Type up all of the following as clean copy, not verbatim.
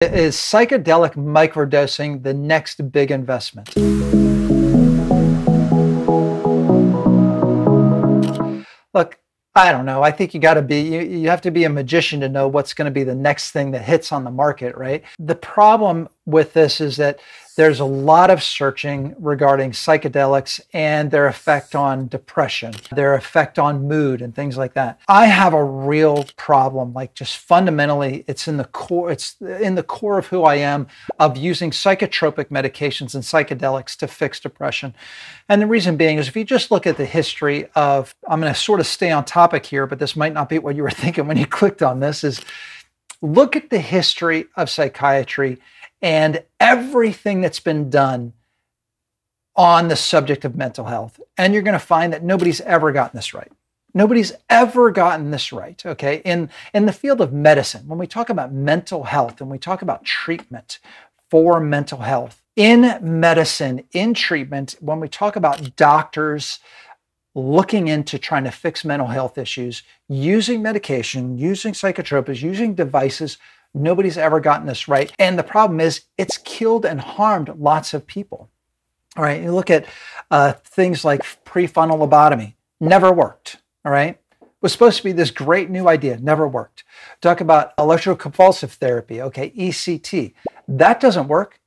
Is psychedelic microdosing the next big investment? Look, I don't know. I think you have to be a magician to know what's going to be the next thing that hits on the market, right? The problem with this is that there's a lot of searching regarding psychedelics and their effect on depression, their effect on mood and things like that. I have a real problem, like just fundamentally, it's in the core of who I am, of using psychotropic medications and psychedelics to fix depression. And the reason being is if you just look at the history of, I'm going to sort of stay on topic here, but this might not be what you were thinking when you clicked on this, is look at the history of psychiatry and everything that's been done on the subject of mental health. And you're going to find that nobody's ever gotten this right. Nobody's ever gotten this right, okay? In the field of medicine, when we talk about mental health and we talk about treatment for mental health, in medicine, in treatment, when we talk about doctors looking into trying to fix mental health issues, using medication, using psychotropics, using devices, nobody's ever gotten this right. And the problem is it's killed and harmed lots of people. All right, you look at things like prefrontal lobotomy, never worked. All right, was supposed to be this great new idea, never worked. Talk about electroconvulsive therapy, okay, ECT, that doesn't work.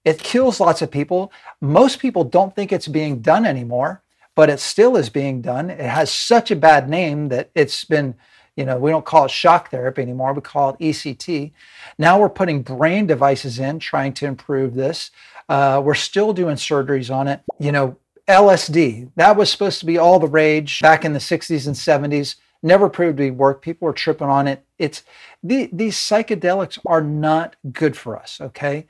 It kills lots of people. Most people don't think it's being done anymore, but it still is being done. It has such a bad name that it's been, we don't call it shock therapy anymore. We call it ECT. Now we're putting brain devices in, trying to improve this. We're still doing surgeries on it. LSD, that was supposed to be all the rage back in the 60s and 70s. Never proved to work. People were tripping on it. These psychedelics are not good for us, okay?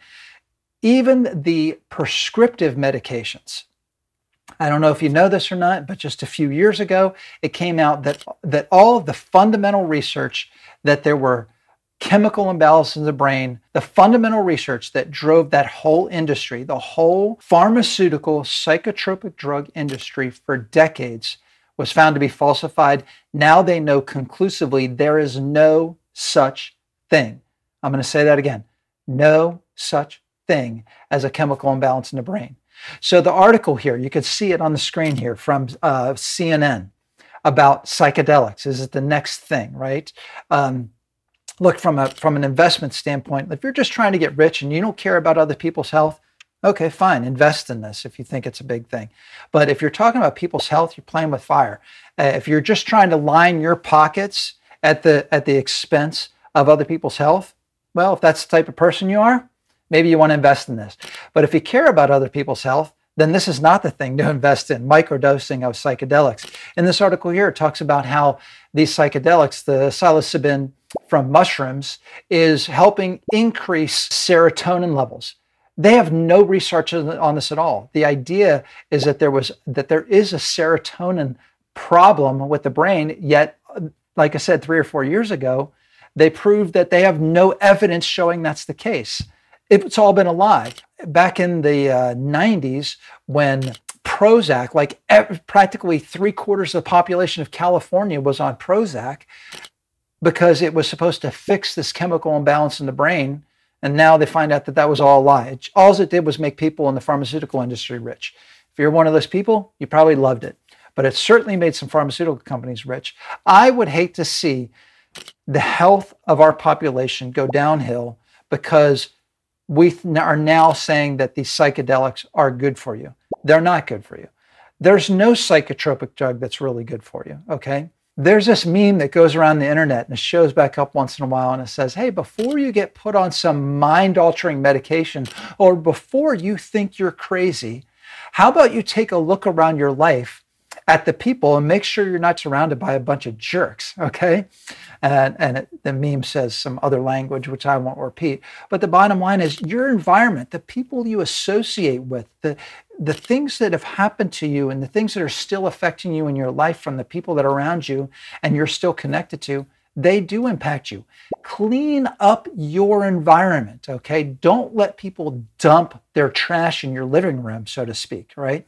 Even the prescriptive medications. I don't know if you know this or not, but just a few years ago, it came out that all of the fundamental research, that there were chemical imbalances in the brain, the fundamental research that drove that whole industry, the whole pharmaceutical psychotropic drug industry for decades, was found to be falsified. Now they know conclusively there is no such thing. I'm going to say that again. No such thing as a chemical imbalance in the brain. So the article here, you could see it on the screen here from CNN about psychedelics. Is it the next thing, right? Look, from an investment standpoint, if you're just trying to get rich and you don't care about other people's health, okay, fine, invest in this if you think it's a big thing. But if you're talking about people's health, you're playing with fire. If you're just trying to line your pockets at the expense of other people's health, well, if that's the type of person you are, maybe you want to invest in this. But if you care about other people's health, then this is not the thing to invest in, microdosing of psychedelics. In this article here, it talks about how these psychedelics, the psilocybin from mushrooms, is helping increase serotonin levels. They have no research on this at all. The idea is that there is a serotonin problem with the brain, yet, like I said, 3 or 4 years ago, they proved that they have no evidence showing that's the case. It's all been a lie. Back in the 90s, when Prozac, like practically 3/4 of the population of California was on Prozac because it was supposed to fix this chemical imbalance in the brain. And now they find out that that was all a lie. All it did was make people in the pharmaceutical industry rich. If you're one of those people, you probably loved it. But it certainly made some pharmaceutical companies rich. I would hate to see the health of our population go downhill because we are now saying that these psychedelics are good for you. They're not good for you. There's no psychotropic drug that's really good for you, okay? There's this meme that goes around the internet and it shows back up once in a while and it says, hey, before you get put on some mind-altering medication or before you think you're crazy, how about you take a look around your life at the people and make sure you're not surrounded by a bunch of jerks, okay? The meme says some other language, which I won't repeat. But the bottom line is your environment, the people you associate with, the things that have happened to you and the things that are still affecting you in your life from the people that are around you and you're still connected to, they do impact you. Clean up your environment, okay? Don't let people dump their trash in your living room, so to speak, right?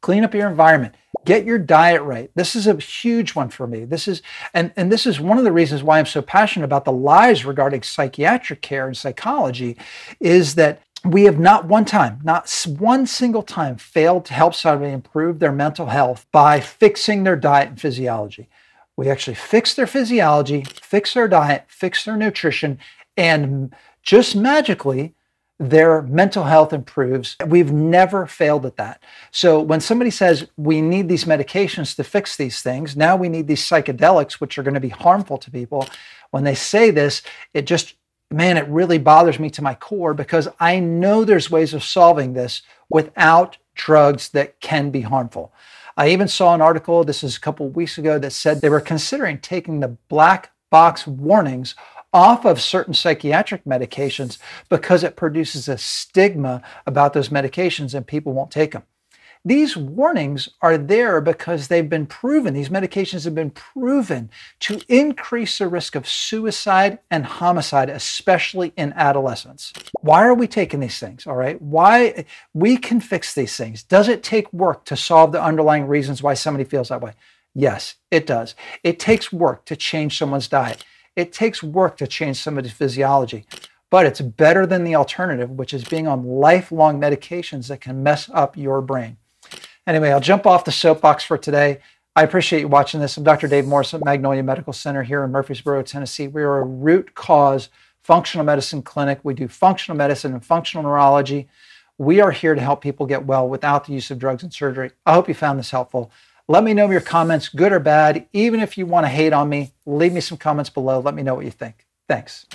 Clean up your environment. Get your diet right. This is a huge one for me. This is one of the reasons why I'm so passionate about the lies regarding psychiatric care and psychology, is that we have not one single time failed to help somebody improve their mental health by fixing their diet and physiology. We actually fix their physiology, fix their diet, fix their nutrition, and just magically, their mental health improves. We've never failed at that. So when somebody says we need these medications to fix these things, now we need these psychedelics, which are going to be harmful to people. When they say this, it really bothers me to my core, because I know there's ways of solving this without drugs that can be harmful. I even saw an article, this is a couple of weeks ago, that said they were considering taking the black box warnings off of certain psychiatric medications because it produces a stigma about those medications and people won't take them. These warnings are there because they've been proven, these medications have been proven to increase the risk of suicide and homicide, especially in adolescents. Why are we taking these things, all right? Why? We can fix these things. Does it take work to solve the underlying reasons why somebody feels that way? Yes, it does. It takes work to change someone's diet. It takes work to change somebody's physiology, but it's better than the alternative, which is being on lifelong medications that can mess up your brain. Anyway, I'll jump off the soapbox for today. I appreciate you watching this. I'm Dr. Dave Morris at Magnolia Medical Center here in Murfreesboro, Tennessee. We are a root cause functional medicine clinic. We do functional medicine and functional neurology. We are here to help people get well without the use of drugs and surgery. I hope you found this helpful. Let me know your comments, good or bad. Even if you want to hate on me, leave me some comments below. Let me know what you think. Thanks.